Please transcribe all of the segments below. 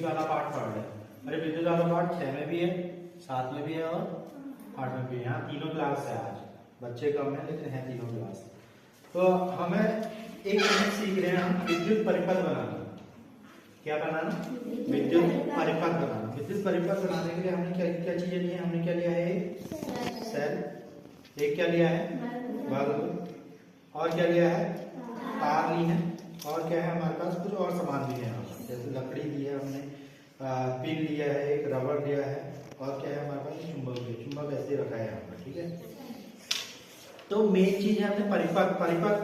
वाला पार्ट पढ़ रहे हैं। अरे विद्युत वाला पार्ट 6 में भी है, 7 में भी है और 8 में भी है। यहाँ तीनों क्लास है, आज बच्चे कम है लेकिन है तीनों क्लास। तो हमें एक चीज सीख रहे हैं हम, विद्युत परिपथ बनाना। क्या बनाना? विद्युत परिपथ बनाना। विद्युत परिपथ बनाने के लिए हमने क्या क्या चीजें ली है? हमने क्या लिया है? सेल, एक क्या लिया है? बल्ब, और क्या लिया है? तार ली है, और क्या है हमारे पास? कुछ और सामान भी है, जैसे लकड़ी ली है हमने, पिन लिया है, एक रबर लिया है, और क्या है हमारे पास? चुंबक भी, चुंबक ऐसे रखा है यहाँ पर। ठीक है, तो मेन चीज है हमने परिपथ। परिपथ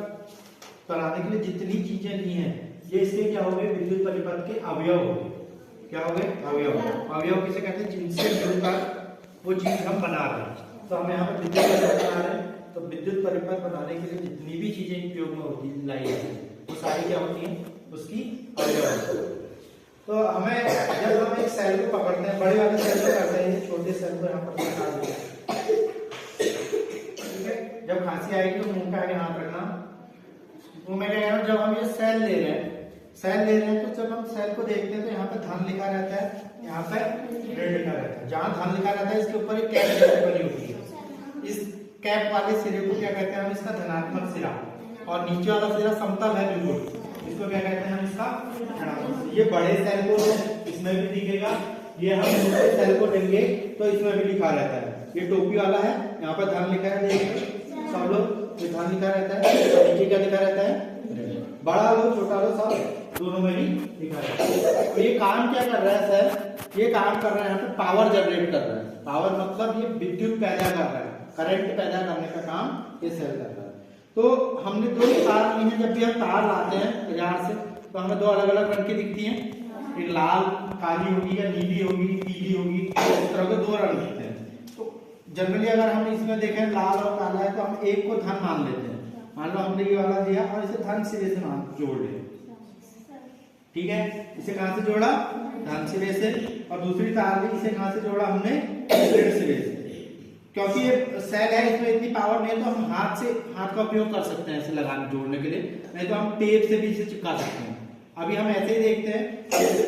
बनाने के लिए जितनी चीजें ली हैं ये इसके क्या हो गए? विद्युत परिपथ के अवयव हो गए। क्या हो गए? अवयव। अवयव किसे कहते हैं? जिनसे मिलकर वो चीज हम बना रहे हैं। तो हम यहाँ पर विद्युत परिपथ बना रहे हैं, तो विद्युत परिपथ बनाने के लिए जितनी भी चीजें उपयोग में होती है लाई जाती है वो सारी क्या होती है? उसकी अवयव। तो हमें जब हम एक सेल को पकड़ते हैं, बड़े वाले सेल को करते हैं, छोटे सेल को यहाँ पर पकड़ा देते हैं। ठीक है, जब खांसी आएगी तो मुंह पे आगे हाथ रखना। तो मैं कह रहा हूँ जब हम ये सेल ले रहे हैं, तो जब हम सेल को देखते हैं तो यहाँ पे धन लिखा रहता है, यहाँ पे ऋण लिखा रहता है। जहाँ धन लिखा रहता है इसके ऊपर एक कैप जैसी बनी होती है। इस कैप वाले सिरे को क्या कहते हैं? हम इसका धनात्मक सिरा, और नीचे वाला सिरा समतल है बिल्कुल, इसको क्या कहते हैं? हम इसका ऋणात्मक। ये बड़े सेल को इसमें भी दिखेगा, ये हम दूसरे सेल को लेंगे तो इसमें भी लिखा रहता है। ये टोपी वाला है, यहाँ पर धन लिखा है, सब लोग ये धन लिखा रहता है, नीचे क्या लिखा रहता है? बड़ा लो छोटा लो सब दोनों में ही लिखा रहता है। तो ये काम क्या कर रहा है सर? ये काम कर रहा है यहाँ पे पावर जनरेट कर रहा है। पावर मतलब ये विद्युत पैदा कर रहा है, करंट पैदा करने का काम ये सेल कर रहा है। तो हमने दो तार ली हैं, जब भी हम तार लाते हैं बाजार से तो हमें दो अलग अलग रंग की दिखती हैं, एक लाल काली होगी या नीली होगी, पीली होगी, इस तरह के दो रंग दिखते हैं। तो जनरली अगर हम इसमें देखें लाल और काला है तो हम एक को धन मान लेते हैं। मान लो हमने ये वाला दिया और इसे धन सिरे से जोड़ लिया। ठीक है, इसे कहां से जोड़ा? धन सिरे से। और दूसरी तार ली, इसे कहां से जोड़ा हमने? ऋण सिरे से। क्योंकि ये सेल है, इसमें इतनी पावर नहीं है तो हम हाथ का उपयोग कर सकते हैं ऐसे लगाने जोड़ने के लिए, नहीं तो हम टेप से भी इसे चिपका सकते हैं। अभी हम ऐसे ही देखते हैं।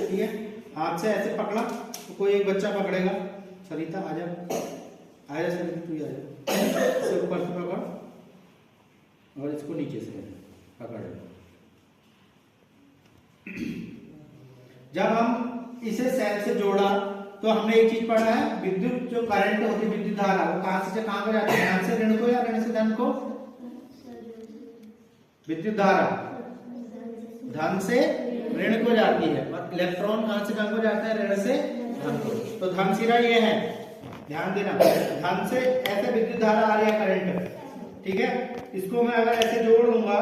ठीक है, हाथ से ऐसे पकड़ा तो कोई एक बच्चा पकड़ेगा। सरिता आजा, आजा सरिता तू आ जा, इसे ऊपर से पकड़ और इसको नीचे से पकड़। जब हम इसे सेल से जोड़ा तो हमने एक चीज पढ़ा है, विद्युत जो करंट होती है, विद्युत धारा, वो कहां से कहां को जाती है? धन से ऋण को या ऋण से धन को? विद्युत धारा धन से ऋण को जाती है, और इलेक्ट्रॉन कहां से कहां को जाता है? ऋण से धन को। तो धन सिरा ये है, ध्यान देना, धन से ऐसे विद्युत धारा आ रही है, करंट। ठीक है, इसको मैं अगर ऐसे जोड़ लूंगा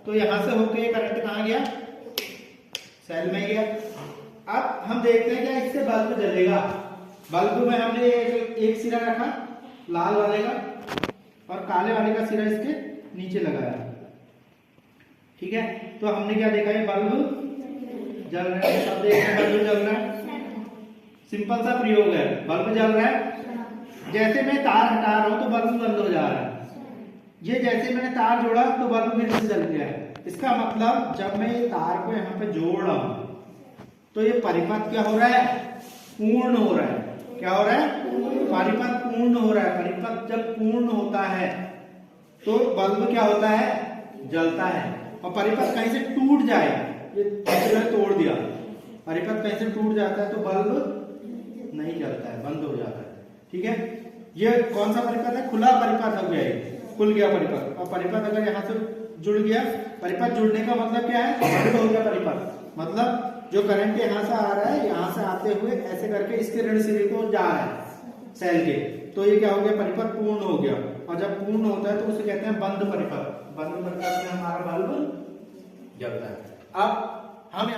तो यहां से होके ये करंट कहां गया? सेल में गया। अब हम देखते हैं क्या इससे बल्ब जलेगा। बल्ब में हमने एक सिरा रखा लाल वाले का और काले वाले का सिरा इसके नीचे लगाया। ठीक है, तो हमने क्या देखा? ये बल्ब जल रहा है, सब देख रहे हैं बल्ब जल रहा है। सिंपल सा प्रयोग है, बल्ब जल रहा है। जैसे मैं तार हटा रहा हूं तो बल्ब बंद हो जा रहा है। ये जैसे मैंने तार जोड़ा तो बल्ब फिर से जल गया है। इसका मतलब जब मैं ये तार को यहाँ पे जोड़ रहा हूं तो ये परिपथ क्या हो रहा है? पूर्ण हो रहा है। क्या हो रहा है? परिपथ पूर्ण हो रहा है। परिपथ जब पूर्ण होता है तो बल्ब क्या होता है? जलता है। और परिपथ कहीं से टूट जाए, ये तोड़ दिया, परिपथ कहीं से टूट जाता है तो बल्ब नहीं जलता है, बंद हो जाता है। ठीक है, ये कौन सा परिपथ है? खुला परिपथ हो गया, खुल गया परिपथ। और परिपथ अगर यहाँ से जुड़ गया, परिपथ जुड़ने का मतलब क्या है? बंद हो गया परिपथ, मतलब जो करंट यहाँ से आ रहा है, यहाँ से आते हुए ऐसे करके इसके ऋण सिरे को जा रहा है सेल के, तो ये क्या हो गया? परिपथ पूर्ण हो गया। और जब पूर्ण होता है तो उसे कहते हैं बंद परिपथ। बंद परिपथ में हमारा बल्ब जलता है। अब